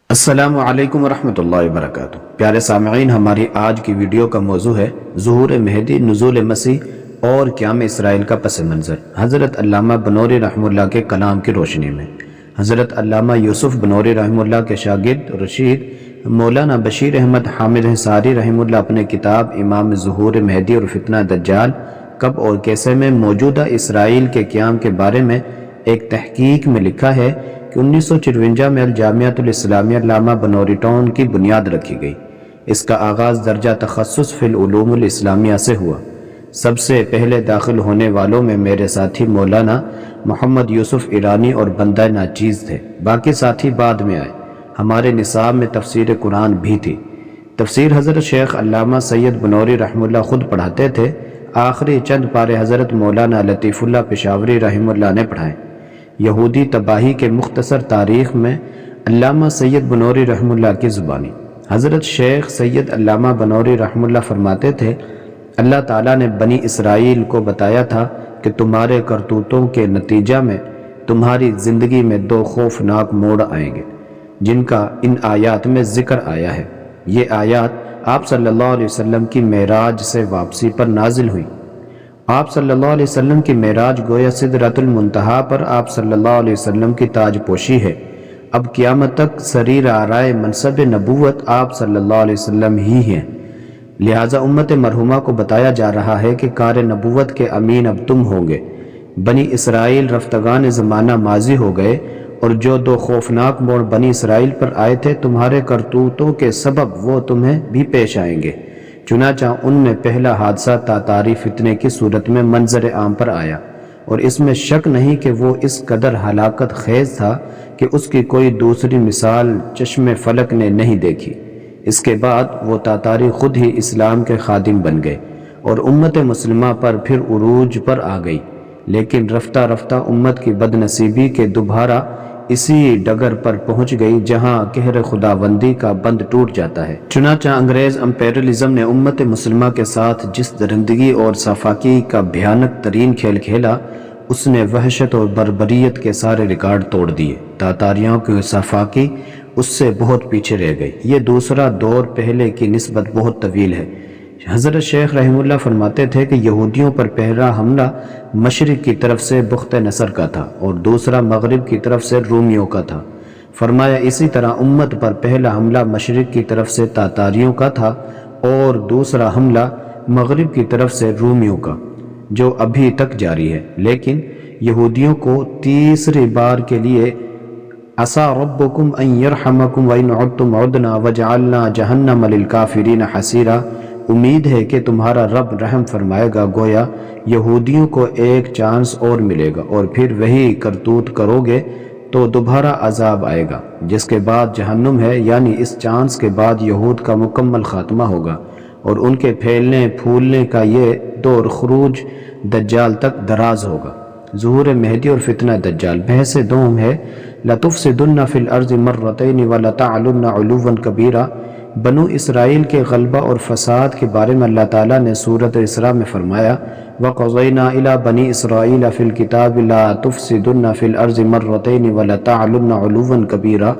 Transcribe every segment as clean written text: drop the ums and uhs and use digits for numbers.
السلام علیکم ورحمۃ اللہ وبرکاتہ۔ پیارے سامعین، ہماری آج کی ویڈیو کا موضوع ہے ظہور مہدی، نزول مسیح اور قیام اسرائیل کا پس منظر، حضرت علامہ بنوری رحمہ اللہ کے کلام کی روشنی میں۔ حضرت علامہ یوسف بنوری رحمہ اللہ کے شاگرد رشید مولانا بشیر احمد حامد حصاری رحمہ اللہ اپنے کتاب امام ظہور مہدی اور فتنہ دجال کب اور کیسے میں موجودہ اسرائیل کے قیام کے بارے میں ایک تحقیق میں لکھا ہے کہ 1954 میں الجامعۃ الاسلامیہ علامہ بنوری ٹاؤن کی بنیاد رکھی گئی۔ اس کا آغاز درجہ تخصص فی العلوم الاسلامیہ سے ہوا۔ سب سے پہلے داخل ہونے والوں میں میرے ساتھی مولانا محمد یوسف ایرانی اور بندہ ناچیز تھے، باقی ساتھی بعد میں آئے۔ ہمارے نصاب میں تفسیر قرآن بھی تھی۔ تفسیر حضرت شیخ علامہ سید بنوری رحمہ اللہ خود پڑھاتے تھے۔ آخری چند پارے حضرت مولانا لطیف اللہ پشاوری رحمہ اللہ نے پڑھائے۔ یہودی تباہی کے مختصر تاریخ میں علامہ سید بنوری رحمہ اللہ کی زبانی۔ حضرت شیخ سید علامہ بنوری رحمہ اللہ فرماتے تھے، اللہ تعالیٰ نے بنی اسرائیل کو بتایا تھا کہ تمہارے کرتوتوں کے نتیجہ میں تمہاری زندگی میں دو خوفناک موڑ آئیں گے، جن کا ان آیات میں ذکر آیا ہے۔ یہ آیات آپ صلی اللہ علیہ وسلم کی معراج سے واپسی پر نازل ہوئی۔ آپ صلی اللہ علیہ وسلم کی معراج گویا سدرۃ المنتہا پر آپ صلی اللہ علیہ وسلم کی تاج پوشی ہے۔ اب قیامت تک سریر آرائے منصب نبوت آپ صلی اللہ علیہ وسلم ہی ہیں، لہٰذا امت مرحومہ کو بتایا جا رہا ہے کہ کار نبوت کے امین اب تم ہوں گے۔ بنی اسرائیل رفتگان زمانہ ماضی ہو گئے، اور جو دو خوفناک موڑ بنی اسرائیل پر آئے تھے، تمہارے کرتوتوں کے سبب وہ تمہیں بھی پیش آئیں گے۔ چنانچہ ان میں پہلا حادثہ تاتاری فتنے کی صورت میں منظر عام پر آیا، اور اس میں شک نہیں کہ وہ اس قدر ہلاکت خیز تھا کہ اس کی کوئی دوسری مثال چشم فلک نے نہیں دیکھی۔ اس کے بعد وہ تاتاری خود ہی اسلام کے خادم بن گئے اور امت مسلمہ پر پھر عروج پر آ گئی، لیکن رفتہ رفتہ امت کی بد نصیبی کے دوبارہ اسی ڈگر پر پہنچ گئی جہاں قہر خداوندی کا بند ٹوٹ جاتا ہے۔ چنانچہ انگریز امپیرلزم نے امت مسلمہ کے ساتھ جس درندگی اور صفاقی کا بھیانک ترین کھیل کھیلا، اس نے وحشت اور بربریت کے سارے ریکارڈ توڑ دیے۔ تاتاریوں کی صفاقی اس سے بہت پیچھے رہ گئی۔ یہ دوسرا دور پہلے کی نسبت بہت طویل ہے۔ حضرت شیخ رحمہ اللہ فرماتے تھے کہ یہودیوں پر پہلا حملہ مشرق کی طرف سے بخت نصر کا تھا اور دوسرا مغرب کی طرف سے رومیوں کا تھا۔ فرمایا اسی طرح امت پر پہلا حملہ مشرق کی طرف سے تاتاریوں کا تھا اور دوسرا حملہ مغرب کی طرف سے رومیوں کا، جو ابھی تک جاری ہے۔ لیکن یہودیوں کو تیسری بار کے لیے عسیٰ ربکم ان یرحمکم وان عدتم عدنا وجعلنا جہنم للکافرین حصیرا، امید ہے کہ تمہارا رب رحم فرمائے گا۔ گویا یہودیوں کو ایک چانس اور ملے گا، اور پھر وہی کرتوت کرو گے تو دوبارہ عذاب آئے گا، جس کے بعد جہنم ہے، یعنی اس چانس کے بعد یہود کا مکمل خاتمہ ہوگا، اور ان کے پھیلنے پھولنے کا یہ دور خروج دجال تک دراز ہوگا۔ ظہور مہدی اور فتنہ دجال۔ بحث دوم ہے لَتُفْسِدُنَّ فِي الْأَرْضِ مَرَّتَيْنِ وَلَتَعْلُنَّ عُلُوًّا كَبِيرًا۔ بنو اسرائیل کے غلبہ اور فساد کے بارے میں اللہ تعالیٰ نے سورۃ اسراء میں فرمایا، وَقَضَيْنَا إِلَىٰ بَنِي إِسْرَائِيلَ فِي الْكِتَابِ لَا تُفْسِدُنَّ فِي الْأَرْضِ مَرَّتَيْنِ وَلَتَعْلُنَّ عُلُوًّا كَبِيرًا۔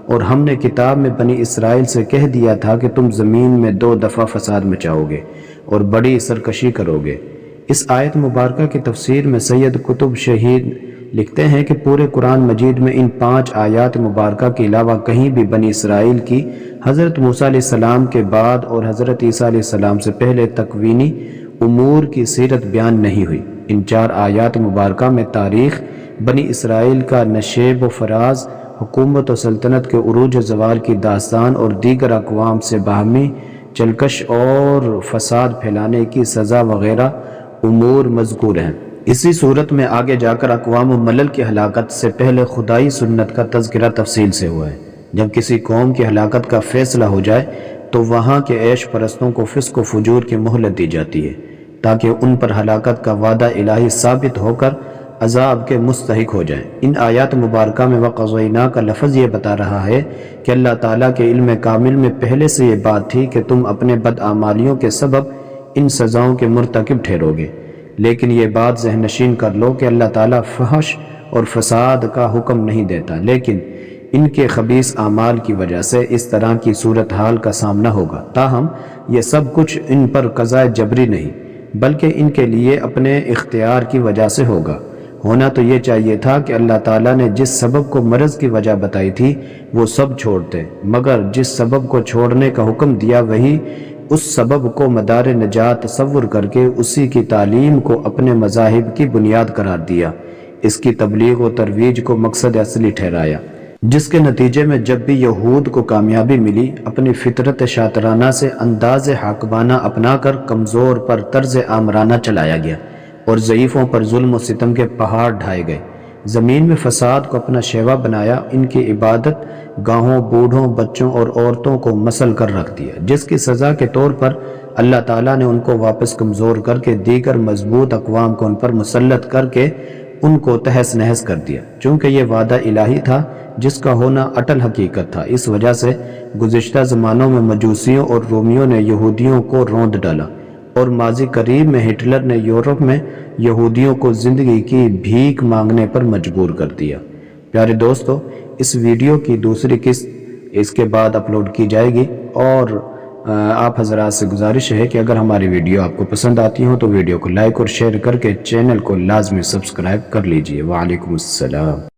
اور ہم نے کتاب میں بنی اسرائیل سے کہہ دیا تھا کہ تم زمین میں دو دفعہ فساد مچاؤ گے اور بڑی سرکشی کرو گے۔ اس آیت مبارکہ کی تفسیر میں سید قطب شہید لکھتے ہیں کہ پورے قرآن مجید میں ان 5 آیات مبارکہ کے علاوہ کہیں بھی بنی اسرائیل کی حضرت موسیٰ علیہ السلام کے بعد اور حضرت عیسیٰ علیہ السلام سے پہلے تکوینی امور کی سیرت بیان نہیں ہوئی۔ ان 4 آیات مبارکہ میں تاریخ بنی اسرائیل کا نشیب و فراز، حکومت و سلطنت کے عروج و زوال کی داستان اور دیگر اقوام سے باہمی چلکش اور فساد پھیلانے کی سزا وغیرہ امور مذکور ہیں۔ اسی صورت میں آگے جا کر اقوام و ملل کی ہلاکت سے پہلے خدائی سنت کا تذکرہ تفصیل سے ہوا ہے۔ جب کسی قوم کی ہلاکت کا فیصلہ ہو جائے تو وہاں کے عیش پرستوں کو فسق و فجور کی مہلت دی جاتی ہے، تاکہ ان پر ہلاکت کا وعدہ الہی ثابت ہو کر عذاب کے مستحق ہو جائیں۔ ان آیات مبارکہ میں وَقَضَيْنَا کا لفظ یہ بتا رہا ہے کہ اللہ تعالیٰ کے علم کامل میں پہلے سے یہ بات تھی کہ تم اپنے بدعمالیوں کے سبب ان سزاؤں کے مرتکب ٹھہرو گے، لیکن یہ بات ذہن نشین کر لو کہ اللہ تعالیٰ فحش اور فساد کا حکم نہیں دیتا، لیکن ان کے خبیث اعمال کی وجہ سے اس طرح کی صورتحال کا سامنا ہوگا۔ تاہم یہ سب کچھ ان پر قضاء جبری نہیں بلکہ ان کے لیے اپنے اختیار کی وجہ سے ہوگا۔ ہونا تو یہ چاہیے تھا کہ اللہ تعالیٰ نے جس سبب کو مرض کی وجہ بتائی تھی وہ سب چھوڑتے، مگر جس سبب کو چھوڑنے کا حکم دیا وہی اس سبب کو مدار نجات تصور کر کے اسی کی تعلیم کو اپنے مذاہب کی بنیاد قرار دیا، اس کی تبلیغ و ترویج کو مقصد اصلی ٹھہرایا، جس کے نتیجے میں جب بھی یہود کو کامیابی ملی اپنی فطرت شاطرانہ سے انداز حاکمانہ اپنا کر کمزور پر طرز آمرانہ چلایا گیا اور ضعیفوں پر ظلم و ستم کے پہاڑ ڈھائے گئے، زمین میں فساد کو اپنا شیوا بنایا، ان کی عبادت گاہوں، بوڑھوں، بچوں اور عورتوں کو مسل کر رکھ دیا، جس کی سزا کے طور پر اللہ تعالیٰ نے ان کو واپس کمزور کر کے دیگر مضبوط اقوام کو ان پر مسلط کر کے ان کو تہس نہس کر دیا۔ چونکہ یہ وعدہ الہی تھا جس کا ہونا اٹل حقیقت تھا، اس وجہ سے گزشتہ زمانوں میں مجوسیوں اور رومیوں نے یہودیوں کو روند ڈالا اور ماضی قریب میں ہٹلر نے یورپ میں یہودیوں کو زندگی کی بھیک مانگنے پر مجبور کر دیا۔ پیارے دوستو، اس ویڈیو کی دوسری قسط اس کے بعد اپلوڈ کی جائے گی، اور آپ حضرات سے گزارش ہے کہ اگر ہماری ویڈیو آپ کو پسند آتی ہوں تو ویڈیو کو لائک اور شیئر کر کے چینل کو لازمی سبسکرائب کر لیجئے۔ وعلیکم السلام۔